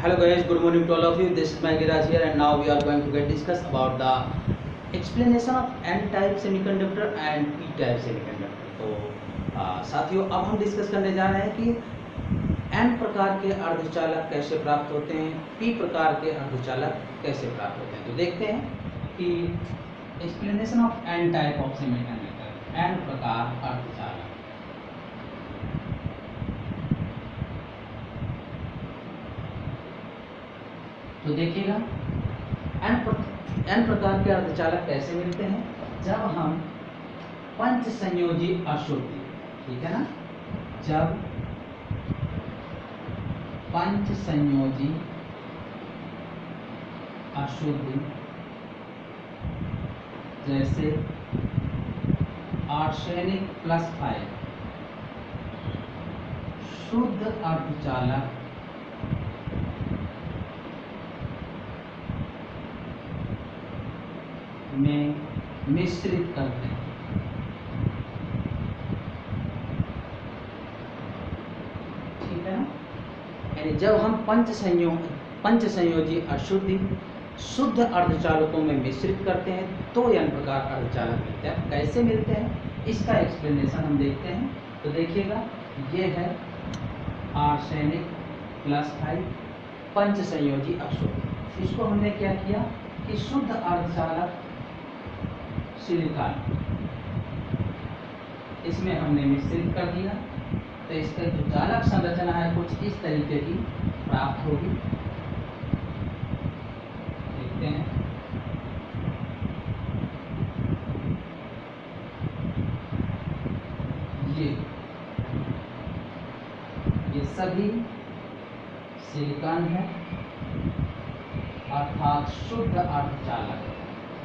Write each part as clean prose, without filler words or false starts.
Hello guys, good morning to all of you. This is my Giraj here and now we are going to get discuss about the explanation of N-type semiconductor and P-type semiconductor. तो साथियों अब हम discuss करने जा रहे हैं कि N प्रकार के अर्धचालक कैसे प्राप्त होते हैं, P प्रकार के अर्धचालक कैसे प्राप्त होते हैं। तो देखते हैं कि explanation of N-type of semiconductor, N प्रकार अर्धचालक। तो देखिएगा N प्रकार के अर्धचालक कैसे मिलते हैं, जब हम पंच संयोजी अशुद्धि, ठीक है ना, जब पंच संयोजी अशुद्धि जैसे आर्सेनिक +5 शुद्ध अर्धचालक में मिश्रित करते हैं, ठीक है ना। यानी जब हम पंच संयोजी अशुद्धि शुद्ध अर्धचालकों में मिश्रित करते हैं तो N प्रकार अर्धचालक मिलते हैं। कैसे मिलते हैं इसका एक्सप्लेनेशन हम देखते हैं। तो देखिएगा, ये है आर्सेनिक +5 पंच संयोजी अशुद्धि। इसको हमने क्या किया कि शुद्ध अर्धचालक सिलिकॉन इसमें हमने मिश्रित कर दिया, तो इसका जो चालक संरचना है कुछ इस तरीके की प्राप्त होगी। देखते हैं, ये सभी सिलिकॉन है अर्थात शुद्ध अर्धचालक।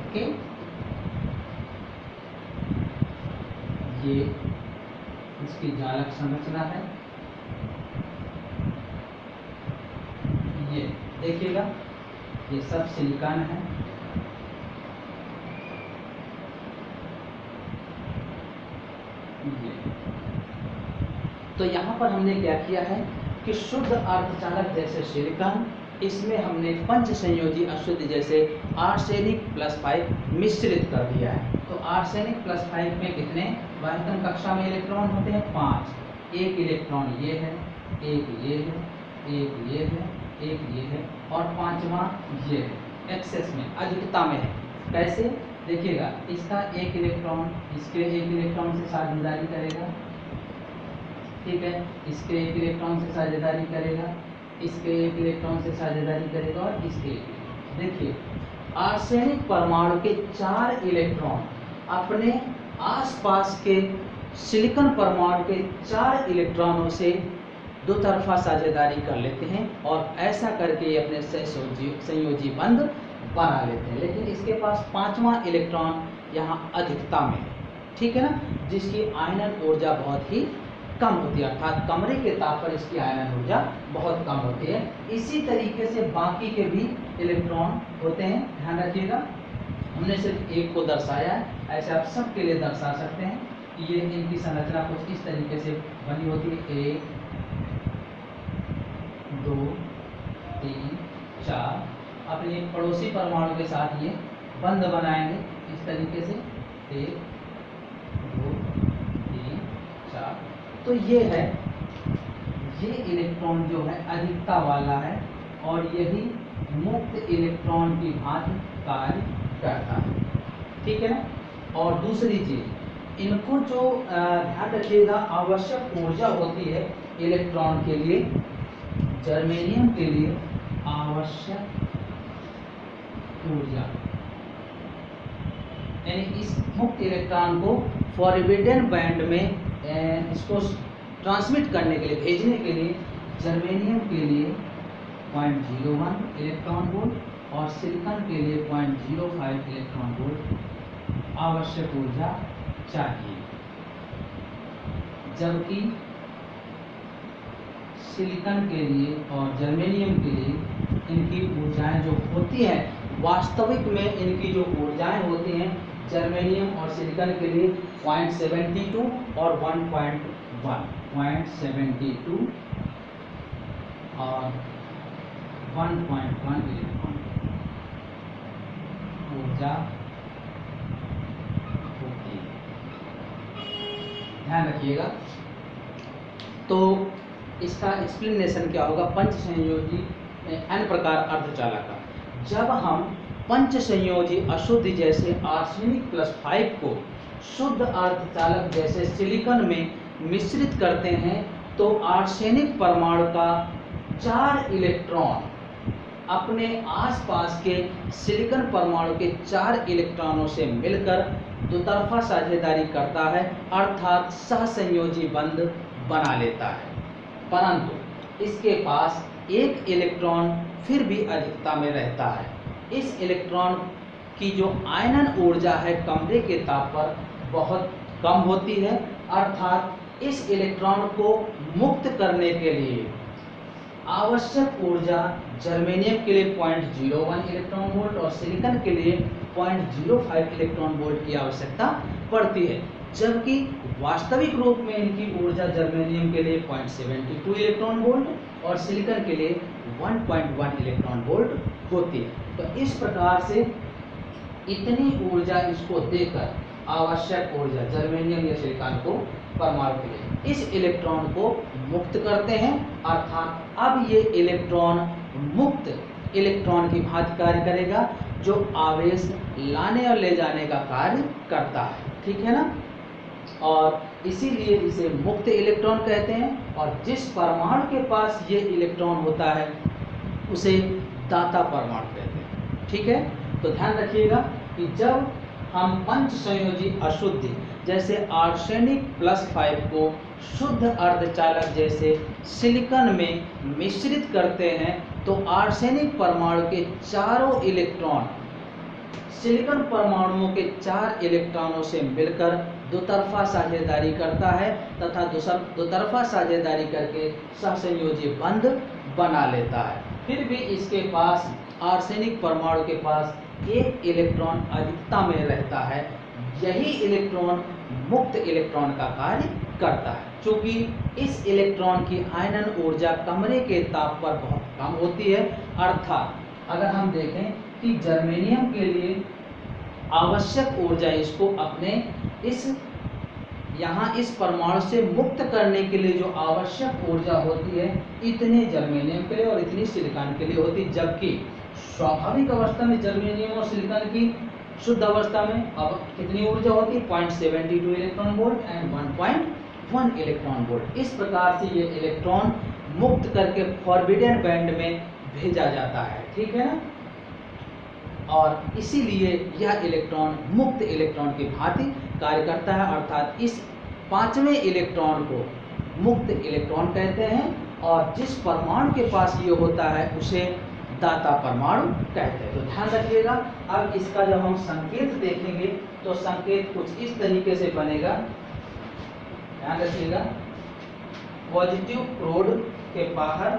ओके, ये इसकी चालक संरचना है। ये देखिएगा, ये सब सिलिकॉन है। ये तो यहाँ पर हमने क्या किया है कि शुद्ध अर्धचालक जैसे सिलिकॉन, इसमें हमने पंच संयोजी अशुद्धि जैसे आर्सेनिक +5 मिश्रित कर दिया है। तो आर्सेनिक +5 में कितने वाहकन कक्षा में इलेक्ट्रॉन होते हैं? 5। एक इलेक्ट्रॉन ये है, एक ये है, एक ये है, एक ये है और पांचवा ये है। एक्सेस में, अधिकता में है। कैसे देखिएगा, इसका एक इलेक्ट्रॉन इसके एक इलेक्ट्रॉन से साझेदारी करेगा, ठीक है, इसके एक इलेक्ट्रॉन से साझेदारी करेगा, इसके एक इलेक्ट्रॉन से साझेदारी करेगा और इसके एक। देखिए, आर्सेनिक परमाणु के 4 इलेक्ट्रॉन अपने आसपास के सिलिकॉन परमाणु के 4 इलेक्ट्रॉनों से दो तरफा साझेदारी कर लेते हैं और ऐसा करके ये अपने संयोजी बंध बना लेते हैं। लेकिन इसके पास 5वां इलेक्ट्रॉन यहाँ अधिकता में है, ठीक है ना, जिसकी आयनन ऊर्जा बहुत ही कम होती है, अर्थात कमरे के ताप पर इसकी आयनन ऊर्जा बहुत कम होती है। इसी तरीके से बाकी के भी इलेक्ट्रॉन होते हैं, ध्यान रखिएगा। हमने सिर्फ एक को दर्शाया है, ऐसे आप सब के लिए दर्शा सकते हैं कि ये इनकी संरचना कुछ इस तरीके से बनी होती है। 1 2 3 4 अपने पड़ोसी परमाणु के साथ ये बंध बनाएंगे इस तरीके से, 1 2 3 4। तो ये है, ये इलेक्ट्रॉन जो है अधिकता वाला है और यही मुक्त इलेक्ट्रॉन की भांति कार्य करता है, ठीक है ना। और दूसरी चीज, इनको जो ध्यान रखिएगा, आवश्यक ऊर्जा होती है इलेक्ट्रॉन के लिए, जर्मेनियम के लिए आवश्यक ऊर्जा, यानी इस मुक्त इलेक्ट्रॉन को फॉरबिडन बैंड में इसको ट्रांसमिट करने के लिए, भेजने के लिए जर्मेनियम के लिए 0.01 इलेक्ट्रॉन वोल्ट और सिलिकॉन के लिए 0.05 इलेक्ट्रॉन वोल्ट आवश्यक ऊर्जा चाहिए। जबकि सिलिकॉन के लिए और जर्मेनियम के लिए इनकी ऊर्जाएं जो होती हैं, वास्तविक में इनकी जो ऊर्जाएं होती हैं जर्मेनियम और सिलिकॉन के लिए 0.72 और 1.1, 0.72 और 1.1 इलेक्ट्रॉन ऊर्जा होती है। ध्यान रखिएगा। तो इसका एक्सप्लेनेशन क्या होगा पंच संयोजी n प्रकार अर्धचालक का। जब हम पंच संयोजी अशुद्ध जैसे आर्सेनिक +5 को शुद्ध अर्धचालक जैसे सिलिकॉन में मिश्रित करते हैं तो आर्सेनिक परमाणु का 4 इलेक्ट्रॉन अपने आसपास के सिलिकॉन परमाणु के 4 इलेक्ट्रॉनों से मिलकर दोतरफा साझेदारी करता है, अर्थात सहसंयोजी बंध बना लेता है। परंतु इसके पास एक इलेक्ट्रॉन फिर भी अधिकता में रहता है। इस इलेक्ट्रॉन की जो आयनन ऊर्जा है कमरे के ताप पर बहुत कम होती है, अर्थात इस इलेक्ट्रॉन को मुक्त करने के लिए आवश्यक ऊर्जा जर्मेनियम के लिए 0.01 इलेक्ट्रॉन वोल्ट और सिलिकॉन के लिए 0.05 इलेक्ट्रॉन वोल्ट की आवश्यकता पड़ती है, जबकि वास्तविक रूप में इनकी ऊर्जा जर्मेनियम के लिए 0.72 इलेक्ट्रॉन वोल्ट और सिलिकॉन के लिए 1.1 इलेक्ट्रॉन वोल्ट होती है। तो इस प्रकार से इतनी ऊर्जा इसको देकर आवश्यक ऊर्जा जर्मेनियम या सिलिकॉन को परमाणु के लिए इस इलेक्ट्रॉन को मुक्त करते हैं, अर्थात अब ये इलेक्ट्रॉन मुक्त इलेक्ट्रॉन की भांति कार्य करेगा जो आवेश लाने और ले जाने का कार्य करता है। ठीक है ना। और इसीलिए इसे मुक्त इलेक्ट्रॉन कहते हैं, और जिस परमाणु के पास ये इलेक्ट्रॉन होता है उसे दाता परमाणु कहते हैं। ठीक है। तो ध्यान रखिएगा कि जब हम पंच संयोजी अशुद्ध जैसे आर्सेनिक +5 को शुद्ध अर्धचालक जैसे सिलिकॉन में मिश्रित करते हैं तो आर्सेनिक परमाणु के चारों इलेक्ट्रॉन सिलिकॉन परमाणुओं के 4 इलेक्ट्रॉनों से मिलकर दोतरफा साझेदारी करता है तथा दोतरफा साझेदारी करके सहसंयोजी बंध बना लेता है। फिर भी इसके पास आर्सेनिक परमाणु के पास एक इलेक्ट्रॉन अधिकता में रहता है। यही इलेक्ट्रॉन मुक्त इलेक्ट्रॉन का कार्य करता है। चूंकि इस इलेक्ट्रॉन की आयनन ऊर्जा कमरे के ताप पर बहुत कम होती है, अर्थात अगर हम देखें कि जर्मेनियम के लिए आवश्यक ऊर्जा इसको अपने इस परमाणु से मुक्त करने के लिए जो आवश्यक ऊर्जा होती है इतने जर्मेनियम के लिए और इतनी सिलिकॉन के लिए होती है, जबकि स्वाभाविक अवस्था में जर्मेनियम और सिलिकॉन की शुद्ध अवस्था में अब कितनी ऊर्जा होती है 0.72 electron volt and 1.1 electron volt. इस प्रकार से ये इलेक्ट्रॉन मुक्त करके फॉरबिडन बैंड में भेजा जाता है। ठीक है ना। और इसीलिए यह इलेक्ट्रॉन मुक्त इलेक्ट्रॉन की भांति कार्य करता है, अर्थात इस 5वें इलेक्ट्रॉन को मुक्त इलेक्ट्रॉन कहते हैं और जिस परमाणु के पास ये होता है उसे दाता परमाणु कहते हैं। तो ध्यान रखिएगा। अब इसका जब हम संकेत देखेंगे तो संकेत कुछ इस तरीके से बनेगा। ध्यान रखिएगा। पॉजिटिव प्रोड के बाहर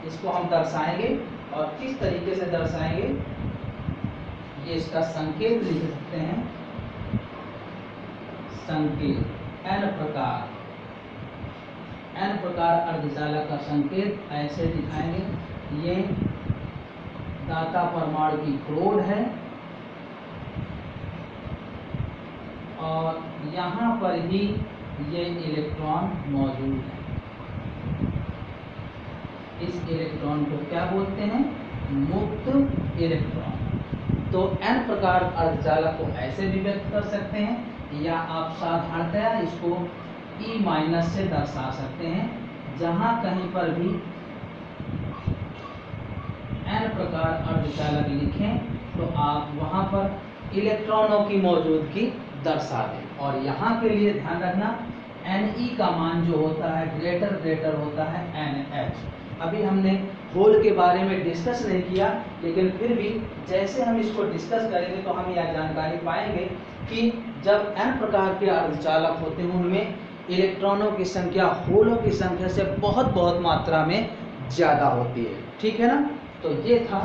इसको हम दर्शाएंगे और किस तरीके से दर्शाएंगे ये इसका संकेत लिख सकते हैं। संकेत n प्रकार अर्धचालक का संकेत ऐसे दिखाएंगे। ये दाता परमाणु की प्रोड है और यहाँ पर ही ये इलेक्ट्रॉन मौजूद है। इस इलेक्ट्रॉन को क्या बोलते हैं? मुक्त इलेक्ट्रॉन। तो n प्रकार अर्धचालक को ऐसे भी व्यक्त कर सकते हैं या आप साधारणतया इसको E- से दर्शा सकते हैं। जहाँ कहीं पर भी n प्रकार अर्धचालक लिखें तो आप वहाँ पर इलेक्ट्रॉनों की मौजूदगी दर्शा दें। और यहाँ के लिए ध्यान रखना Ne का मान जो होता है ग्रेटर होता है NH। अभी हमने होल के बारे में डिस्कस नहीं किया, लेकिन फिर भी जैसे हम इसको डिस्कस करेंगे तो हम यह जानकारी पाएंगे कि जब n प्रकार के अर्धचालक होते हैं उनमें इलेक्ट्रॉनों की संख्या होलों की संख्या से बहुत मात्रा में ज़्यादा होती है। ठीक है ना। तो ये था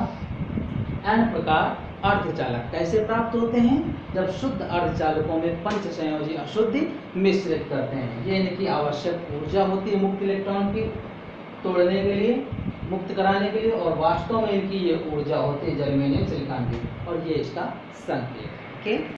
n प्रकार अर्धचालक कैसे प्राप्त होते हैं? जब शुद्ध अर्धचालकों में पंच संयोजी अशुद्धि मिश्रित करते हैं। ये इनकी आवश्यक ऊर्जा होती है मुक्त इलेक्ट्रॉन की तोड़ने के लिए। मुक्त कराने के लिए, और वास्तव में इनकी ये ऊर्जा होती है जर्मेनियम सिलिकॉन की, और ये इसका संकेत। ओके।